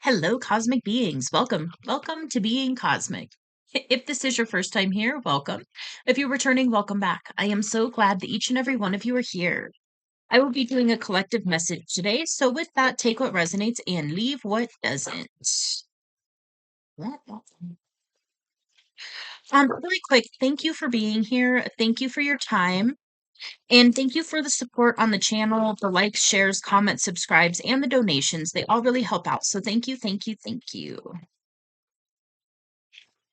Hello, cosmic beings. Welcome. Welcome to Being Cosmic. If this is your first time here, welcome. If you're returning, welcome back. I am so glad that each and every one of you are here. I will be doing a collective message today. So, with that, take what resonates and leave what doesn't. Really quick, thank you for being here. Thank you for your time. And thank you for the support on the channel, the likes, shares, comments, subscribes, and the donations. They all really help out. So, thank you, thank you, thank you.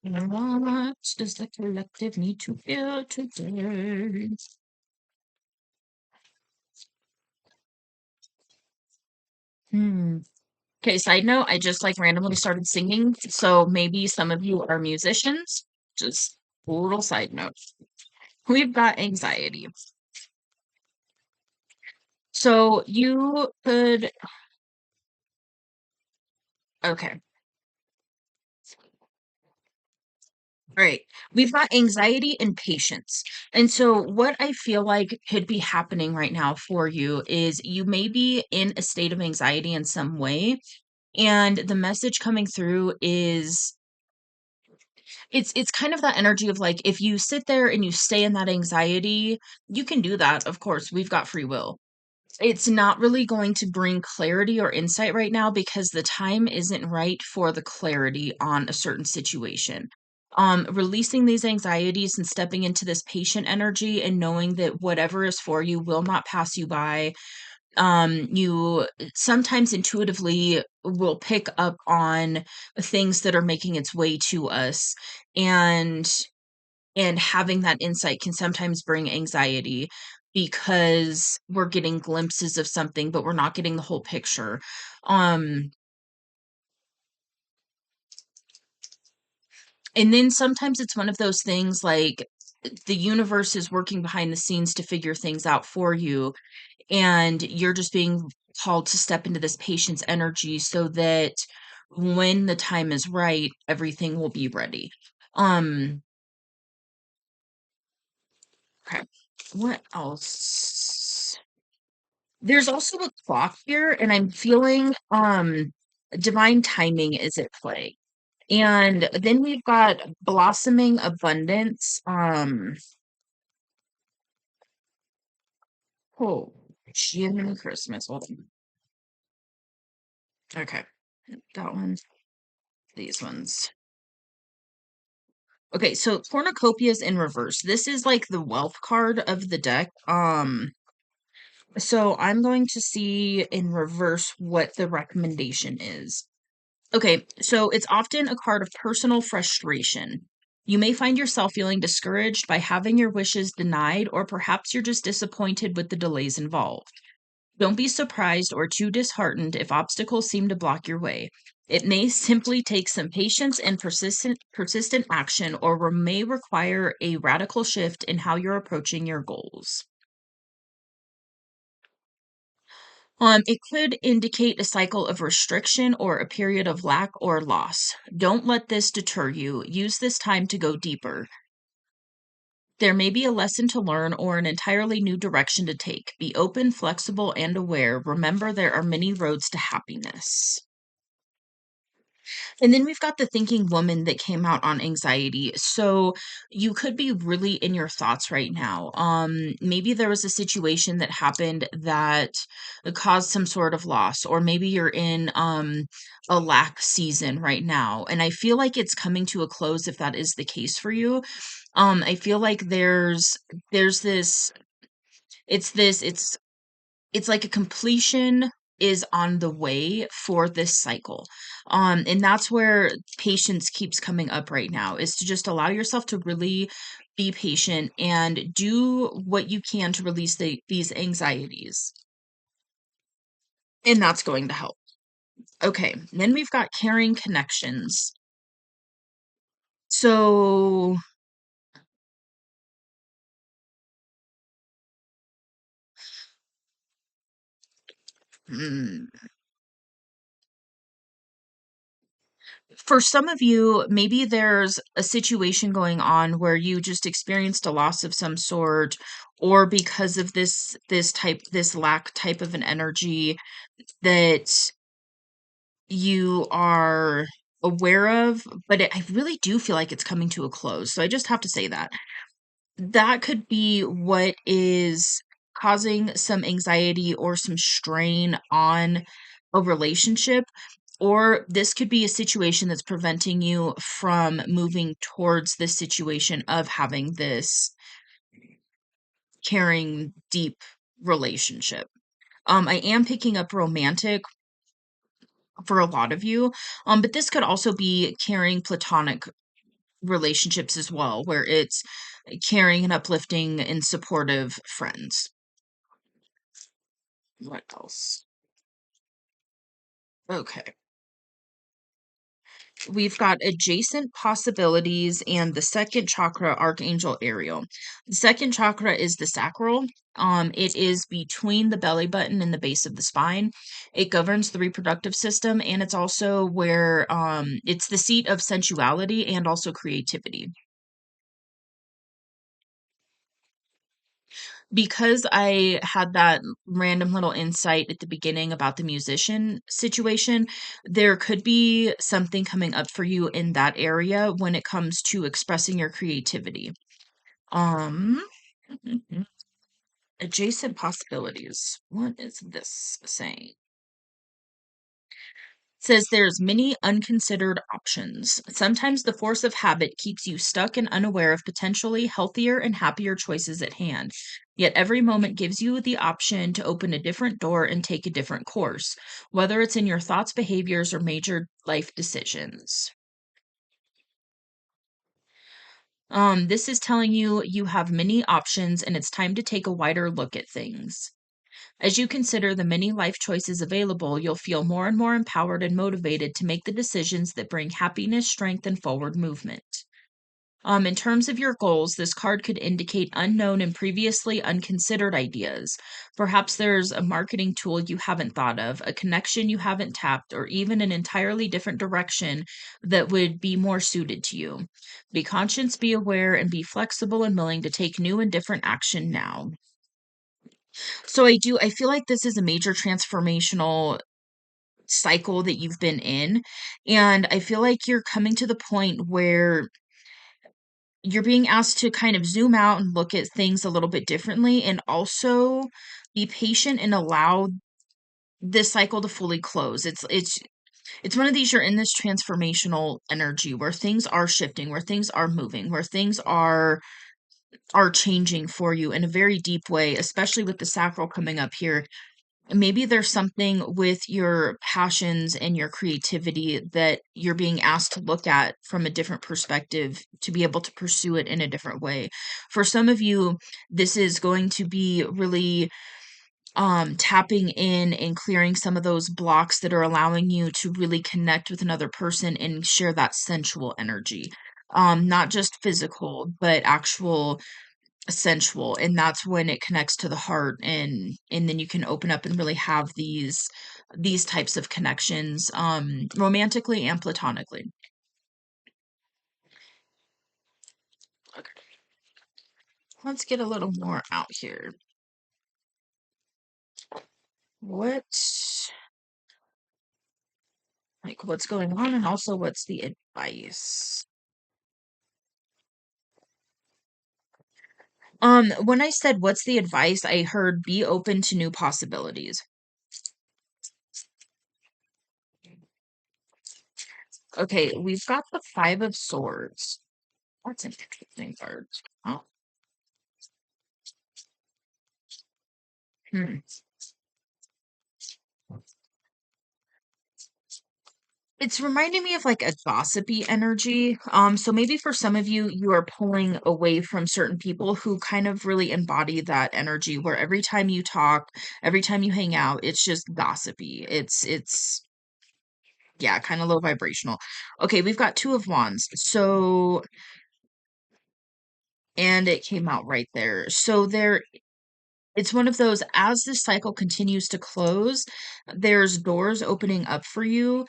What does the collective need to feel today? Okay, side note, I just like randomly started singing, so maybe some of you are musicians. Just a little side note. We've got anxiety. So you could, okay. All right. We've got anxiety and patience. And so, what I feel like could be happening right now for you is you may be in a state of anxiety in some way. And the message coming through is it's kind of that energy of like if you sit there and you stay in that anxiety, you can do that. Of course, we've got free will. It's not really going to bring clarity or insight right now because the time isn't right for the clarity on a certain situation. Releasing these anxieties and stepping into this patient energy and knowing that whatever is for you will not pass you by. You sometimes intuitively will pick up on things that are making its way to us, and having that insight can sometimes bring anxiety because we're getting glimpses of something but we're not getting the whole picture. um and then sometimes it's one of those things like the universe is working behind the scenes to figure things out for you, and you're just being called to step into this patience energy so that when the time is right, everything will be ready. Um, okay. What else? There's also a clock here, and I'm feeling divine timing is at play. And then we've got blossoming abundance. Oh, Jiminy Christmas. Hold on. Okay. That one. These ones. Okay, so cornucopia is in reverse. This is like the wealth card of the deck. So I'm going to see in reverse what the recommendation is. Okay, so it's often a card of personal frustration. You may find yourself feeling discouraged by having your wishes denied, or perhaps you're just disappointed with the delays involved. Don't be surprised or too disheartened if obstacles seem to block your way. It may simply take some patience and persistent action, or may require a radical shift in how you're approaching your goals. It could indicate a cycle of restriction or a period of lack or loss. Don't let this deter you. Use this time to go deeper. There may be a lesson to learn or an entirely new direction to take. Be open, flexible, and aware. Remember, there are many roads to happiness. And then we've got the thinking woman that came out on anxiety. So you could be really in your thoughts right now. Maybe there was a situation that happened that caused some sort of loss, or maybe you're in a lack season right now. And I feel like it's coming to a close if that is the case for you. I feel like there's this it's like a completion is on the way for this cycle. And that's where patience keeps coming up right now, is to just allow yourself to really be patient and do what you can to release these anxieties. And that's going to help. Okay, then we've got caring connections. So, hmm, for some of you, maybe there's a situation going on where you just experienced a loss of some sort, or because of this lack type of an energy that you are aware of, but I really do feel like it's coming to a close. So I just have to say that. That could be what is causing some anxiety or some strain on a relationship, or this could be a situation that's preventing you from moving towards this situation of having this caring, deep relationship. I am picking up romantic for a lot of you, but this could also be caring platonic relationships as well, where it's caring and uplifting and supportive friends. What else? Okay. We've got adjacent possibilities and the second chakra, Archangel Ariel. The second chakra is the sacral. It is between the belly button and the base of the spine. It governs the reproductive system, and it's also where it's the seat of sensuality and also creativity. Because I had that random little insight at the beginning about the musician situation, there could be something coming up for you in that area when it comes to expressing your creativity. Um, adjacent possibilities. What is this saying? Says there's many unconsidered options. Sometimes the force of habit keeps you stuck and unaware of potentially healthier and happier choices at hand. Yet every moment gives you the option to open a different door and take a different course, whether it's in your thoughts, behaviors, or major life decisions. This is telling you you have many options and it's time to take a wider look at things. As you consider the many life choices available, you'll feel more and more empowered and motivated to make the decisions that bring happiness, strength, and forward movement. In terms of your goals, this card could indicate unknown and previously unconsidered ideas. Perhaps there's a marketing tool you haven't thought of, a connection you haven't tapped, or even an entirely different direction that would be more suited to you. Be conscious, be aware, and be flexible and willing to take new and different action now. So I feel like this is a major transformational cycle that you've been in, and I feel like you're coming to the point where you're being asked to kind of zoom out and look at things a little bit differently, and also be patient and allow this cycle to fully close. It's one of these, you're in this transformational energy where things are shifting, where things are moving, where things are changing for you in a very deep way, especially with the sacral coming up here. Maybe there's something with your passions and your creativity that you're being asked to look at from a different perspective to be able to pursue it in a different way. For some of you, this is going to be really tapping in and clearing some of those blocks that are allowing you to really connect with another person and share that sensual energy. Not just physical, but actual sensual, and that's when it connects to the heart, and then you can open up and really have these types of connections, romantically and platonically. Okay, let's get a little more out here. What, like, what's going on, and also what's the advice? When I said what's the advice, I heard be open to new possibilities. Okay, we've got the Five of Swords. That's an interesting card. Oh, hmm. It's reminding me of like a gossipy energy. So maybe for some of you, you are pulling away from certain people who kind of really embody that energy where every time you talk, every time you hang out, it's just gossipy. It's yeah, kind of low vibrational. Okay, we've got Two of Wands. So and it came out right there. So there it's one of those, as this cycle continues to close, there's doors opening up for you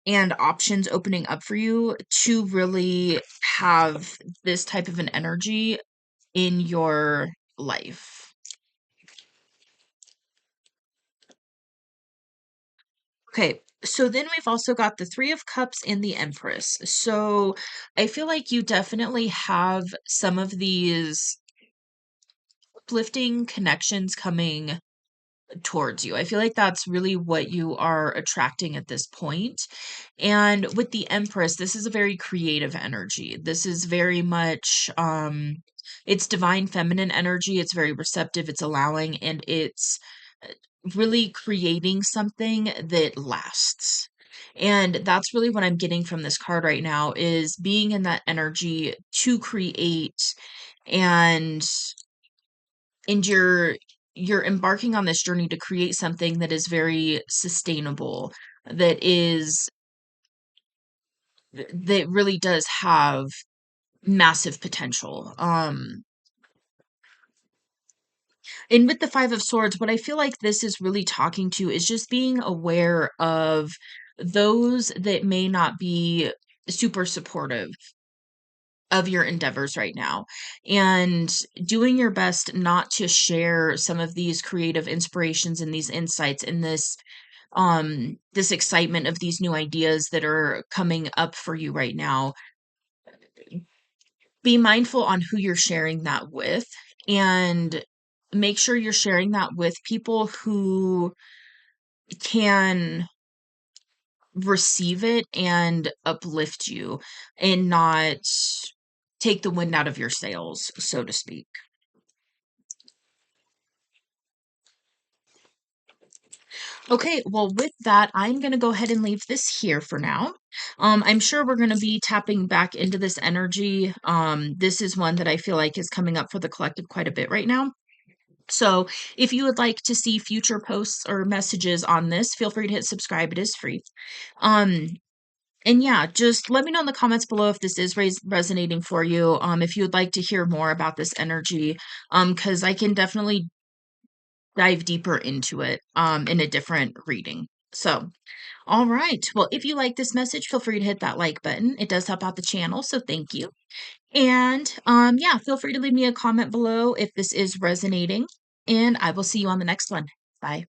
and options opening up for you to really have this type of an energy in your life. Okay, so then we've also got the Three of Cups and the Empress. So I feel like you definitely have some of these uplifting connections coming towards you. I feel like that's really what you are attracting at this point. And with the Empress, this is a very creative energy. This is very much it's divine feminine energy. It's very receptive, it's allowing, and it's really creating something that lasts. And that's really what I'm getting from this card right now is being in that energy to create and and you're embarking on this journey to create something that is very sustainable, that is that really does have massive potential. And with the Five of Swords, what I feel like this is really talking to is just being aware of those that may not be super supportive of your endeavors right now, and doing your best not to share some of these creative inspirations and these insights and this excitement of these new ideas that are coming up for you right now. Be mindful on who you're sharing that with, and make sure you're sharing that with people who can receive it and uplift you and not take the wind out of your sails, so to speak. Okay, well, with that, I'm going to go ahead and leave this here for now. I'm sure we're going to be tapping back into this energy. This is one that I feel like is coming up for the collective quite a bit right now. So if you would like to see future posts or messages on this, feel free to hit subscribe. It is free. Um, and yeah, just let me know in the comments below if this is resonating for you. If you would like to hear more about this energy, because I can definitely dive deeper into it, in a different reading. So, all right. Well, if you like this message, feel free to hit that like button. It does help out the channel, so thank you. And yeah, feel free to leave me a comment below if this is resonating. And I will see you on the next one. Bye.